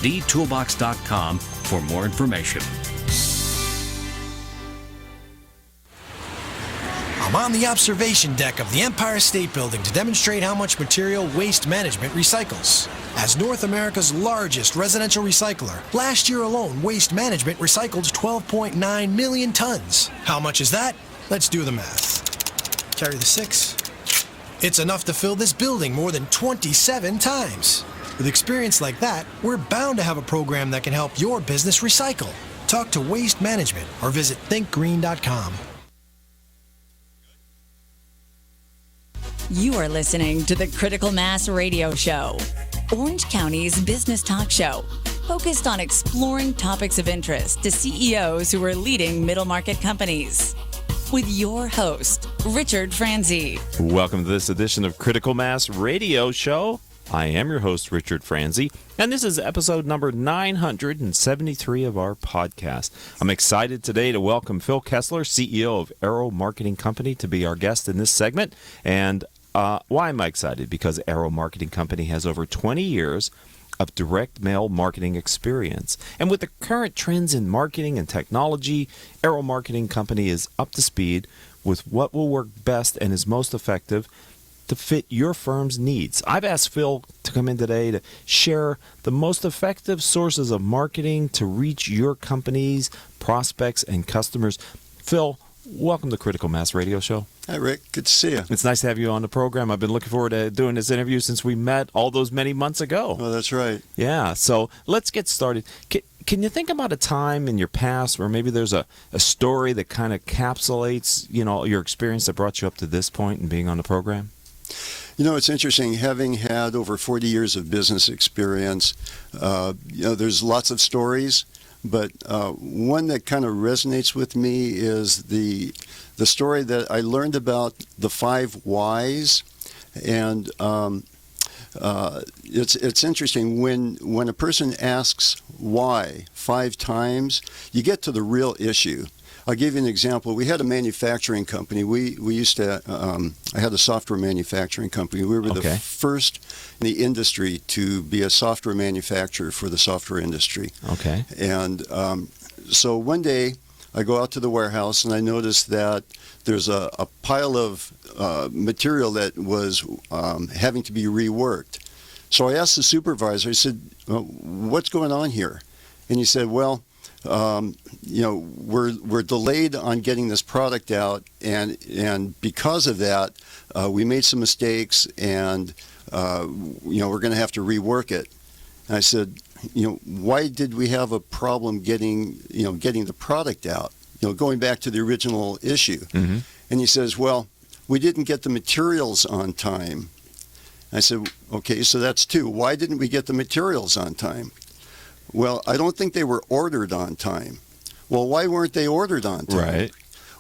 dtoolbox.com for more information. I'm on the observation deck of the Empire State Building to demonstrate how much material Waste Management recycles. As North America's largest residential recycler, last year alone, Waste Management recycled 12.9 million tons. How much is that? Let's do the math. Carry the 6. It's enough to fill this building more than 27 times. With experience like that, we're bound to have a program that can help your business recycle. Talk to Waste Management or visit thinkgreen.com. You are listening to the Critical Mass Radio Show, Orange County's business talk show, focused on exploring topics of interest to CEOs who are leading middle market companies. With your host, Richard Franzi. Welcome to this edition of Critical Mass Radio Show. I am your host, Richard Franzi, and this is episode number 973 of our podcast. I'm excited today to welcome Phil Kessler, CEO of Aero Marketing Company, to be our guest in this segment. And why am I excited? Because Aero Marketing Company has over 20 years of direct mail marketing experience. And with the current trends in marketing and technology, Aero Marketing Company is up to speed with what will work best and is most effective to fit your firm's needs. I've asked Phil to come in today to share the most effective sources of marketing to reach your company's prospects and customers. Phil, welcome to Critical Mass Radio Show. Hi, Rick. Good to see you. It's nice to have you on the program. I've been looking forward to doing this interview since we met all those many months ago. Oh, that's right. Yeah, so let's get started. Can you think about a time in your past where maybe there's a story that kind of encapsulates, your experience that brought you up to this point and being on the program? It's interesting, having had over 40 years of business experience, there's lots of stories, but one that kind of resonates with me is the story that I learned about the 5 whys. And it's interesting, when a person asks why 5 times, you get to the real issue. I'll give you an example. We had a manufacturing company. We used to, I had a software manufacturing company. We were the first in the industry to be a software manufacturer for the software industry. Okay. And so one day I go out to the warehouse and I notice that there's a pile of material that was having to be reworked. So I asked the supervisor, I said, what's going on here? And he said, well, we're delayed on getting this product out, and because of that, we made some mistakes, and we're going to have to rework it. And I said, why did we have a problem getting the product out? Going back to the original issue. Mm-hmm. And he says, well, we didn't get the materials on time. And I said, okay, so that's 2. Why didn't we get the materials on time? Well, I don't think they were ordered on time. Well, why weren't they ordered on time? Right.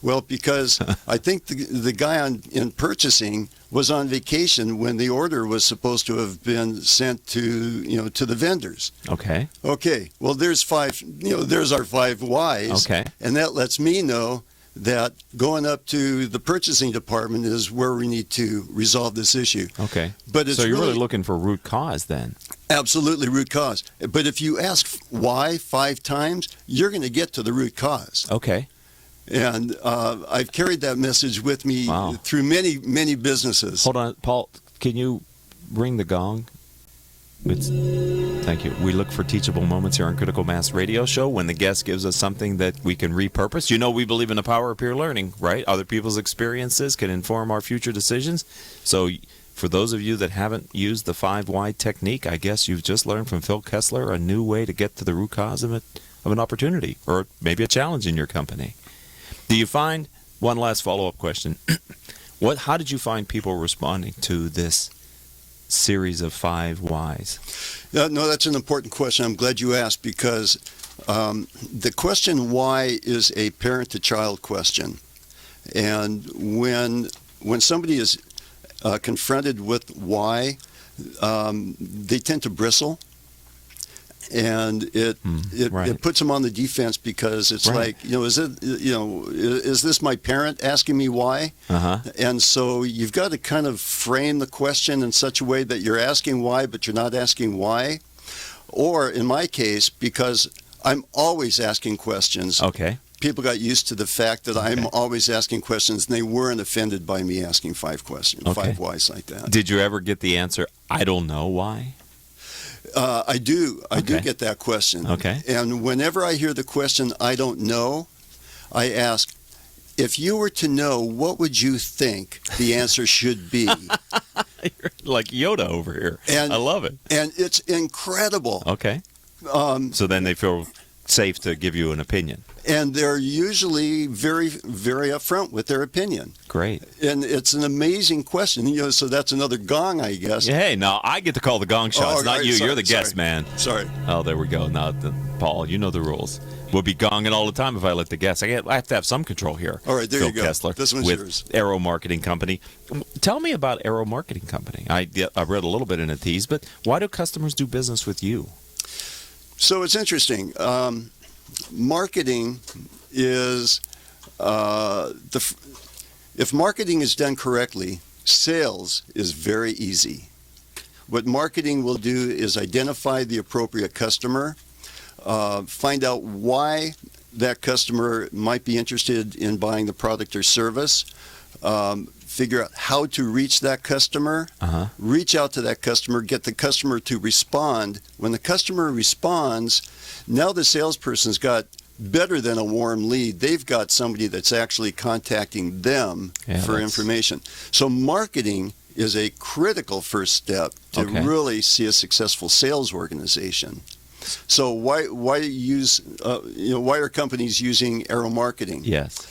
Well, because I think the guy in purchasing was on vacation when the order was supposed to have been sent to the vendors. Okay. Okay. Well, there's 5. There's our 5 whys. Okay. And that lets me know that going up to the purchasing department is where we need to resolve this issue. Okay. But it's so you're really looking for root cause then. Absolutely, root cause. But if you ask why 5 times, you're going to get to the root cause. Okay. And I've carried that message with me through many, many businesses. Hold on, Paul. Can you ring the gong? Thank you. We look for teachable moments here on Critical Mass Radio Show when the guest gives us something that we can repurpose. We believe in the power of peer learning, right? Other people's experiences can inform our future decisions. So for those of you that haven't used the 5 why technique, I guess you've just learned from Phil Kessler a new way to get to the root cause of an opportunity or maybe a challenge in your company. Do you find, one last follow-up question, how did you find people responding to this series of 5 whys? No, that's an important question. I'm glad you asked because the question why is a parent-to-child question. And when somebody is confronted with why, they tend to bristle. And it puts them on the defense because it's like, is this my parent asking me why? And so you've got to kind of frame the question in such a way that you're asking why, but you're not asking why. or in my case, because I'm always asking questions. Okay. People got used to the fact that I'm always asking questions, and they weren't offended by me asking 5 questions, 5 whys like that. Did you ever get the answer, I don't know why? I do. I do get that question. Okay. And whenever I hear the question, I don't know, I ask, if you were to know, what would you think the answer should be? You're like Yoda over here. And, I love it. And it's incredible. Okay. So then they feel safe to give you an opinion. And they're usually very, very upfront with their opinion. Great. And it's an amazing question. So that's another gong, I guess. Hey, now I get to call the gong shots, not you. You're the guest, man. Sorry. Oh, there we go. Now, Paul, you know the rules. We'll be gonging all the time if I let the guests. I have to have some control here. All right, there Phil you go. Kessler This one's with yours. Aero Marketing Company. Tell me about Aero Marketing Company. I read a little bit in a tease, but why do customers do business with you? So it's interesting. Marketing is if marketing is done correctly, sales is very easy. What marketing will do is identify the appropriate customer, find out why that customer might be interested in buying the product or service, figure out how to reach that customer, reach out to that customer, get the customer to respond. When the customer responds, now the salesperson's got better than a warm lead. They've got somebody that's actually contacting them for information. So marketing is a critical first step to really see a successful sales organization. So why are companies using Aero Marketing? Yes.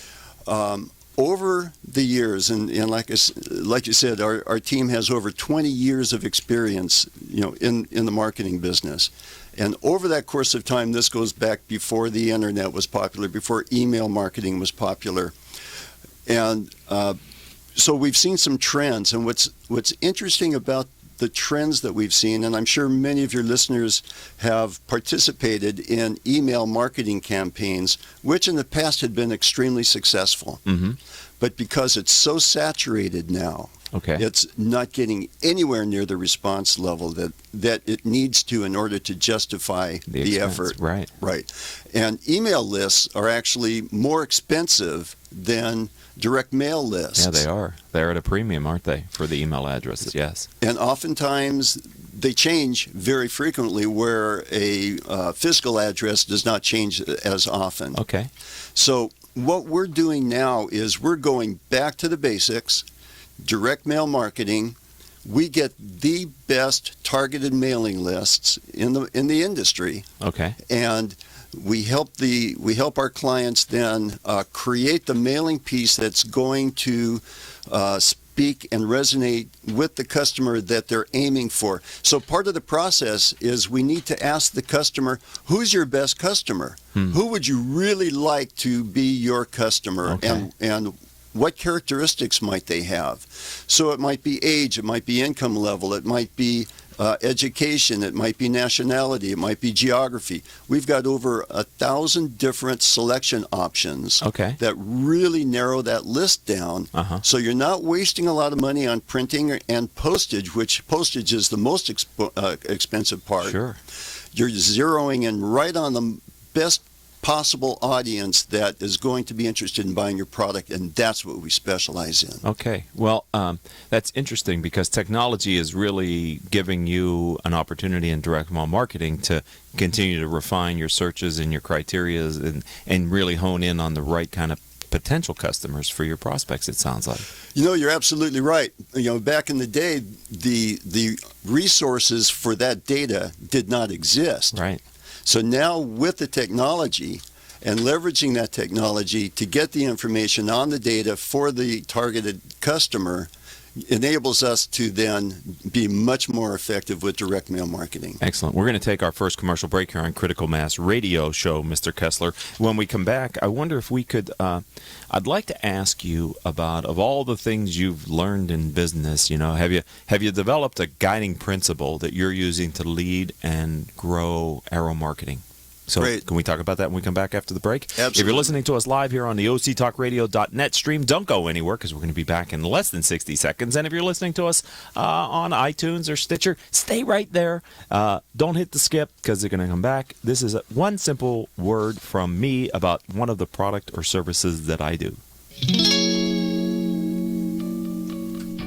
Over the years, and like you said, our team has over 20 years of experience, in the marketing business. And over that course of time, this goes back before the internet was popular, before email marketing was popular. And so we've seen some trends. And what's interesting about the trends that we've seen, and I'm sure many of your listeners have participated in email marketing campaigns, which in the past had been extremely successful. Mm-hmm. But because it's so saturated now, it's not getting anywhere near the response level that it needs to in order to justify the effort. Right. Right. And email lists are actually more expensive than direct mail lists. Yeah, they are. They're at a premium, aren't they, for the email addresses? Yes. And oftentimes they change very frequently, where a physical address does not change as often. Okay. So what we're doing now is we're going back to the basics, direct mail marketing. We get the best targeted mailing lists in the industry. Okay. And we help our clients then create the mailing piece that's going to speak and resonate with the customer that they're aiming for. So part of the process is we need to ask the customer, who's your best customer? Who would you really like to be your customer? Okay. And what characteristics might they have? So it might be age, it might be income level, it might be education, it might be nationality, it might be geography. We've got over 1,000 different selection options that really narrow that list down. So you're not wasting a lot of money on printing and postage, which postage is the most expensive part. Sure. You're zeroing in right on the best possible audience that is going to be interested in buying your product, and that's what we specialize in. Okay. Well, that's interesting, because technology is really giving you an opportunity in direct mail marketing to continue to refine your searches and your criteria and really hone in on the right kind of potential customers for your prospects, it sounds like. You're absolutely right. Back in the day, the resources for that data did not exist. Right. So now with the technology and leveraging that technology to get the information on the data for the targeted customer enables us to then be much more effective with direct mail marketing. Excellent. We're going to take our first commercial break here on Critical Mass Radio Show, Mr. Kessler. When we come back, I wonder if we could, I'd like to ask you about, of all the things you've learned in business, have you developed a guiding principle that you're using to lead and grow Aero Marketing? So Great. Can we talk about that when we come back after the break? Absolutely. If you're listening to us live here on the octalkradio.net stream, don't go anywhere because we're going to be back in less than 60 seconds. And if you're listening to us on iTunes or Stitcher, stay right there. Don't hit the skip because they're going to come back. This is one simple word from me about one of the product or services that I do.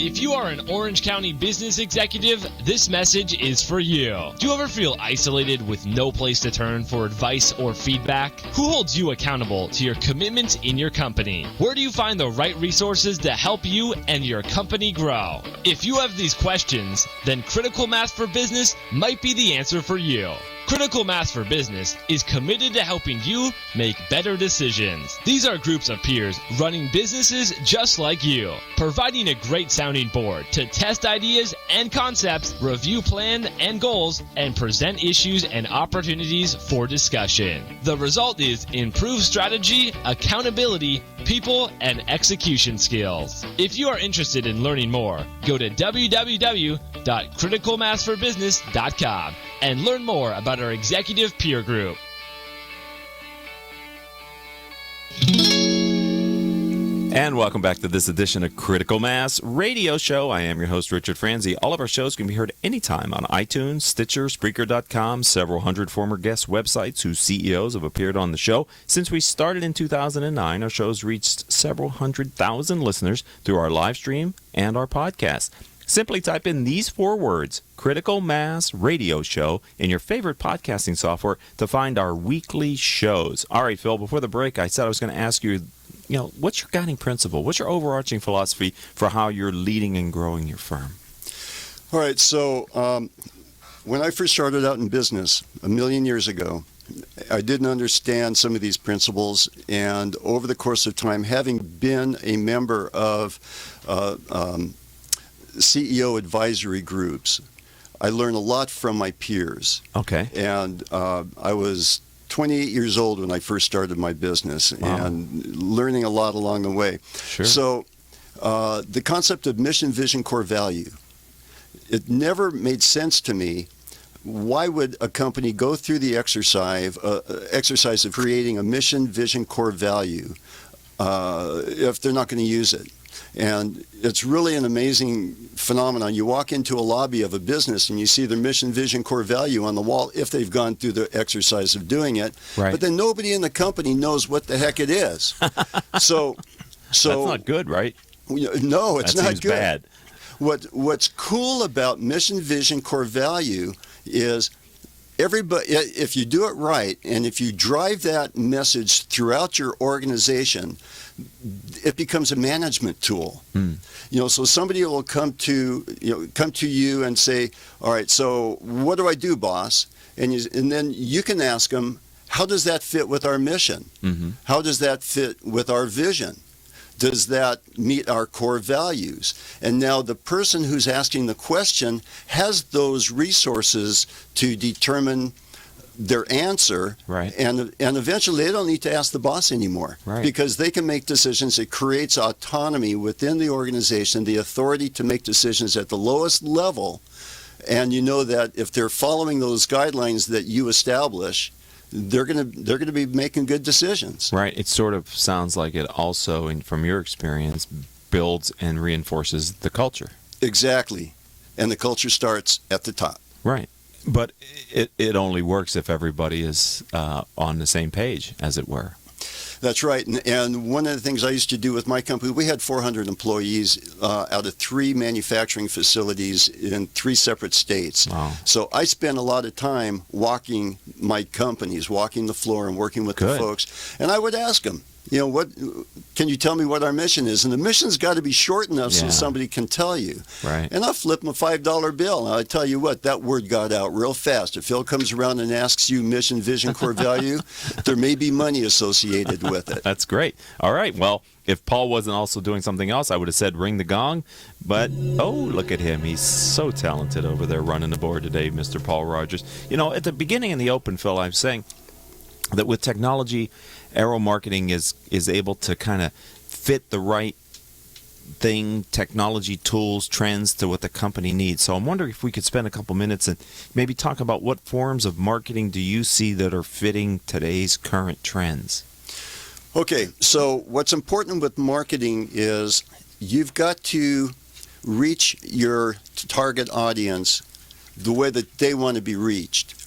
If you are an Orange County business executive, this message is for you. Do you ever feel isolated with no place to turn for advice or feedback? Who holds you accountable to your commitments in your company? Where do you find the right resources to help you and your company grow? If you have these questions, then Critical Mass for Business might be the answer for you. Critical Mass for Business is committed to helping you make better decisions. These are groups of peers running businesses just like you, providing a great sounding board to test ideas and concepts, review plans and goals, and present issues and opportunities for discussion. The result is improved strategy, accountability, people, and execution skills. If you are interested in learning more, go to www.criticalmassforbusiness.com and learn more about our executive peer group. And welcome back to this edition of Critical Mass Radio Show. I am your host, Richard Franzi. All of our shows can be heard anytime on iTunes, Stitcher, Spreaker.com, several hundred former guest websites whose CEOs have appeared on the show. Since we started in 2009, our shows reached several 100,000 listeners through our live stream and our podcast. Simply type in these 4 words, Critical Mass Radio Show, in your favorite podcasting software to find our weekly shows. All right, Phil, before the break, I said I was going to ask you, what's your guiding principle? What's your overarching philosophy for how you're leading and growing your firm? All right, so when I first started out in business a million years ago, I didn't understand some of these principles, and over the course of time, having been a member of CEO advisory groups, I learned a lot from my peers. Okay. And I was 28 years old when I first started my business. Wow. And learning a lot along the way. Sure. So the concept of mission, vision, core value, it never made sense to me. Why would a company go through the exercise of creating a mission, vision, core value if they're not going to use it? And it's really an amazing phenomenon. You walk into a lobby of a business and you see their mission, vision, core value on the wall if they've gone through the exercise of doing it. Right. But then nobody in the company knows what the heck it is. So that's not good, right? No, it's that not seems good. Bad. What's cool about mission, vision, core value is everybody, if you do it right, and if you drive that message throughout your organization, it becomes a management tool. So somebody will come to you and say, "All right, so what do I do, boss?" And then you can ask them, "How does that fit with our mission? Mm-hmm. How does that fit with our vision? Does that meet our core values?" And now the person who's asking the question has those resources to determine their answer, right? And eventually they don't need to ask the boss anymore, right? Because they can make decisions. It creates autonomy within the organization, the authority to make decisions at the lowest level. And you know that if they're following those guidelines that you establish, they're gonna be making good decisions. Right. It sort of sounds like it also, from your experience, builds and reinforces the culture. Exactly. And the culture starts at the top. Right. But it only works if everybody is on the same page, as it were. That's right. And one of the things I used to do with my company, we had 400 employees out of 3 manufacturing facilities in 3 separate states. Wow. So I spent a lot of time walking my companies, walking the floor and working with the folks. And I would ask them, what can you tell me what our mission is? And the mission's got to be short enough so somebody can tell you. Right. And I'll flip them a $5 bill. And I tell you what, that word got out real fast. If Phil comes around and asks you mission, vision, core value, there may be money associated with it. That's great. All right. Well, if Paul wasn't also doing something else, I would have said ring the gong. But, look at him. He's so talented over there running the board today, Mr. Paul Rogers. At the beginning in the open, Phil, I was saying that with technology, Aero Marketing is able to kind of fit the right thing, technology, tools, trends to what the company needs. So I'm wondering if we could spend a couple minutes and maybe talk about what forms of marketing do you see that are fitting today's current trends? Okay, so what's important with marketing is you've got to reach your target audience the way that they want to be reached,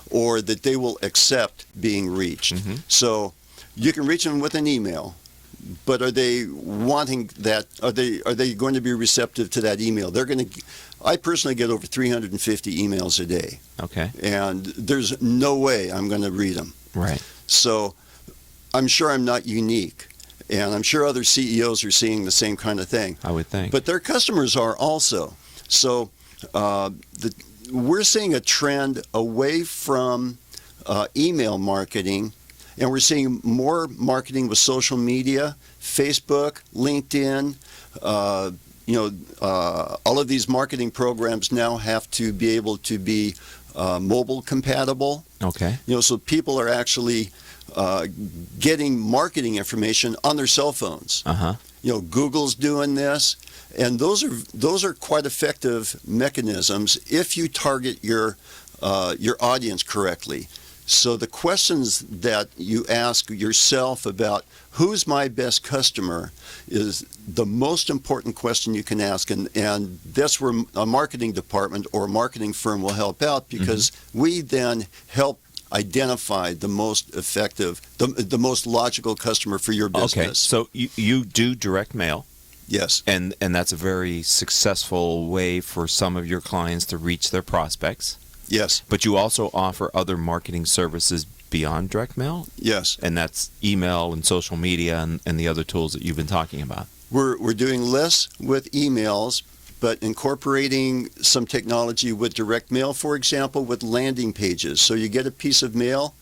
or that they will accept being reached. Mm-hmm. So you can reach them with an email, but are they wanting that? Are they going to be receptive to that email? I personally get over 350 emails a day. Okay. And there's no way I'm going to read them. Right. So I'm sure I'm not unique. And I'm sure other CEOs are seeing the same kind of thing. I would think. But their customers are also. So we're seeing a trend away from email marketing, and we're seeing more marketing with social media, Facebook, LinkedIn. All of these marketing programs now have to be able to be mobile compatible. Okay. So people are actually getting marketing information on their cell phones. Uh-huh. Google's doing this, and those are quite effective mechanisms if you target your audience correctly. So the questions that you ask yourself about who's my best customer is the most important question you can ask, and that's where a marketing department or a marketing firm will help out, because we then help identify the most effective, the most logical customer for your business. Okay, so you do direct mail. Yes. And that's a very successful way for some of your clients to reach their prospects. Yes. But you also offer other marketing services beyond direct mail? Yes. And that's email and social media and the other tools that you've been talking about. We're doing less with emails, but incorporating some technology with direct mail, for example, with landing pages. So you get a piece of mail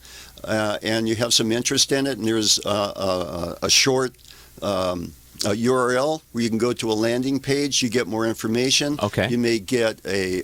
and you have some interest in it, and there's a short a URL where you can go to a landing page, you get more information. Okay. You may get a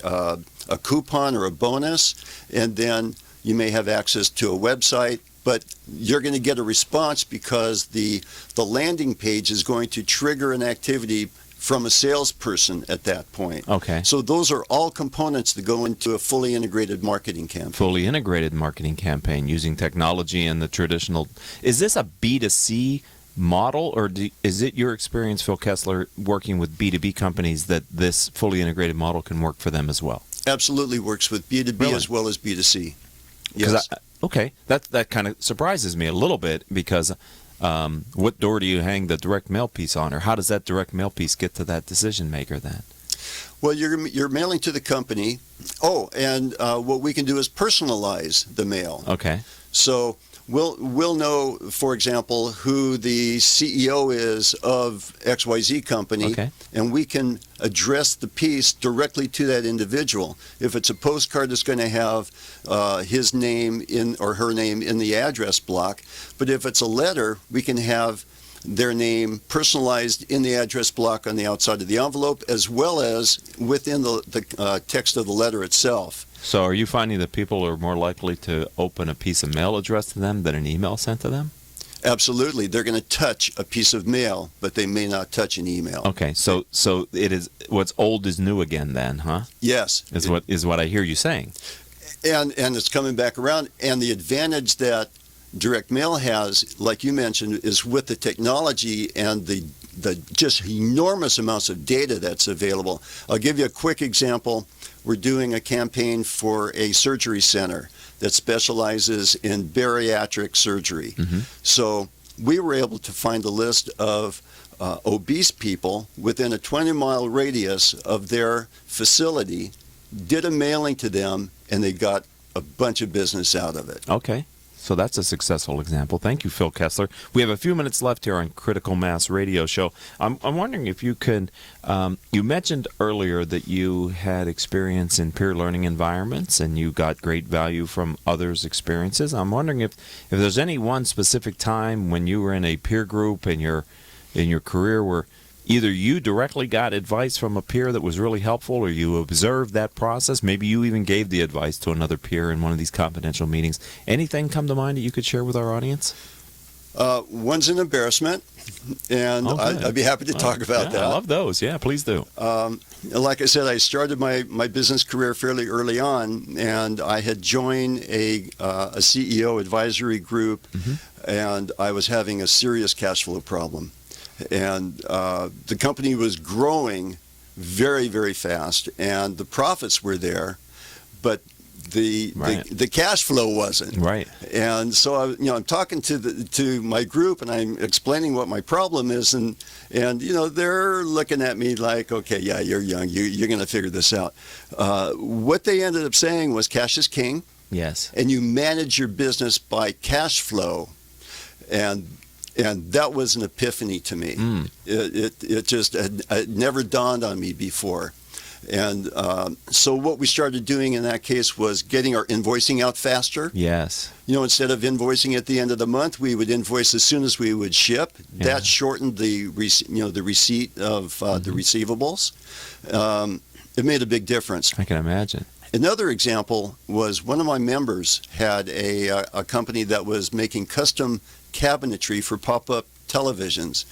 coupon or a bonus, and then you may have access to a website, but you're going to get a response because the landing page is going to trigger an activity from a salesperson at that point. Okay. So those are all components that go into a fully integrated marketing campaign. Fully integrated marketing campaign using technology and the traditional. Is this a B2C model, or is it your experience, Phil Kessler, working with B2B companies that this fully integrated model can work for them as well? Absolutely works with B2B Really? as well as B2C. Yes. Okay. That kind of surprises me a little bit, because what door do you hang the direct mail piece on, or how does that direct mail piece get to that decision maker then? Well, you're mailing to the company. Oh, and what we can do is personalize the mail. Okay. So we'll know, for example, who the CEO is of XYZ company, Okay. and we can address the piece directly to that individual. If it's a postcard, it's going to have his name in or her name in the address block. But if it's a letter, we can have their name personalized in the address block on the outside of the envelope, as well as within the text of the letter itself. So are you finding that people are more likely to open a piece of mail addressed to them than an email sent to them? Absolutely. They're going to touch a piece of mail, but they may not touch an email. Okay, so it is what's old is new again then, huh? Yes. Is what I hear you saying. And it's coming back around. And the advantage that direct mail has, like you mentioned, is with the technology and the just enormous amounts of data that's available. I'll give you a quick example. We're doing a campaign for a surgery center that specializes in bariatric surgery. Mm-hmm. So we were able to find a list of obese people within a 20-mile radius of their facility, did a mailing to them, and they got a bunch of business out of it. Okay. So that's a successful example. Thank you, Phil Kessler. We have a few minutes left here on Critical Mass Radio Show. I'm wondering if you could, you mentioned earlier that you had experience in peer learning environments and you got great value from others' experiences. I'm wondering if there's any one specific time when you were in a peer group in your career where either you directly got advice from a peer that was really helpful, or you observed that process. Maybe you even gave the advice to another peer in one of these confidential meetings. Anything come to mind that you could share with our audience? One's an embarrassment, and I'd be happy to talk about that. I love those. Yeah, please do. Like I said, I started my business career fairly early on, and I had joined a CEO advisory group, and I was having a serious cash flow problem. And the company was growing very, very fast, and the profits were there, but the cash flow wasn't. Right. And so I'm talking to my group, and I'm explaining what my problem is, and they're looking at me like, okay, yeah, you're young, you're going to figure this out. What they ended up saying was cash is king. Yes. And you manage your business by cash flow, and that was an epiphany to me. It just had never dawned on me before. And so what we started doing in that case was getting our invoicing out faster. Yes. Instead of invoicing at the end of the month, we would invoice as soon as we would ship. Yeah. That shortened the receipt of the receivables. It made a big difference. I can imagine. Another example was one of my members had a company that was making custom cabinetry for pop-up televisions,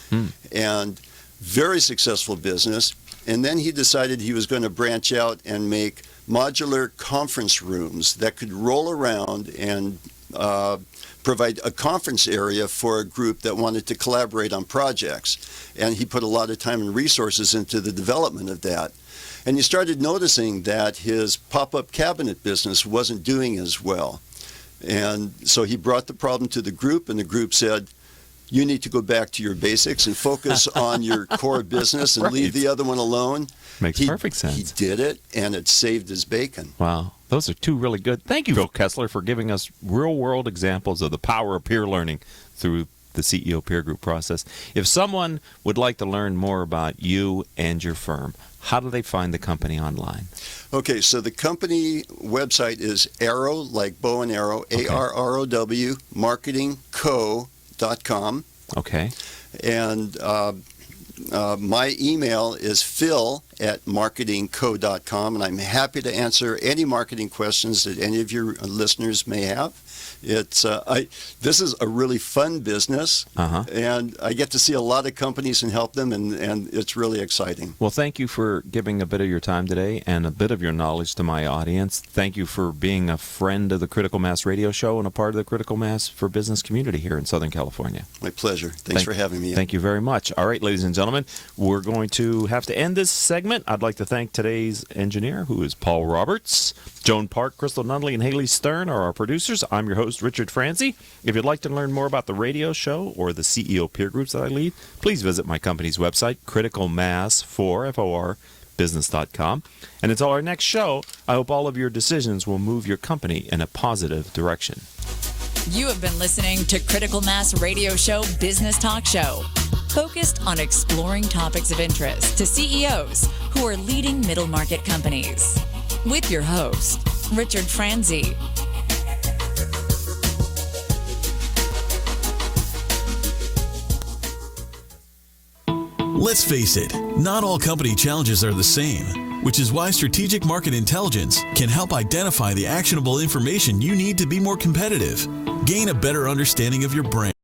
and very successful business. And then he decided he was going to branch out and make modular conference rooms that could roll around and provide a conference area for a group that wanted to collaborate on projects. And he put a lot of time and resources into the development of that. And he started noticing that his pop-up cabinet business wasn't doing as well. And so he brought the problem to the group, and the group said, you need to go back to your basics and focus on your core business and leave the other one alone. Makes perfect sense. He did it, and it saved his bacon. Wow. Those are two really good. Thank you, Phil Kessler, for giving us real-world examples of the power of peer learning through the CEO peer group process. If someone would like to learn more about you and your firm, how do they find the company online? Okay, so the company website is Aero, like bow and arrow, ARROW, marketingco.com. Okay. And my email is phil@marketingco.com, and I'm happy to answer any marketing questions that any of your listeners may have. It's this is a really fun business, and I get to see a lot of companies and help them, and it's really exciting. Well, thank you for giving a bit of your time today and a bit of your knowledge to my audience. Thank you for being a friend of the Critical Mass Radio Show and a part of the Critical Mass for Business community here in Southern California. My pleasure. Thanks for having me. Thank you very much. All right, ladies and gentlemen, we're going to have to end this segment. I'd like to thank today's engineer, who is Paul Roberts. Joan Park, Crystal Nunley, and Haley Stern are our producers. I'm your host, Richard Franzi. If you'd like to learn more about the radio show or the CEO peer groups that I lead, please visit my company's website, criticalmass4business.com. And until our next show, I hope all of your decisions will move your company in a positive direction. You have been listening to Critical Mass Radio Show Business Talk Show, focused on exploring topics of interest to CEOs who are leading middle market companies. With your host, Richard Franzi. Let's face it, not all company challenges are the same, which is why strategic market intelligence can help identify the actionable information you need to be more competitive. Gain a better understanding of your brand.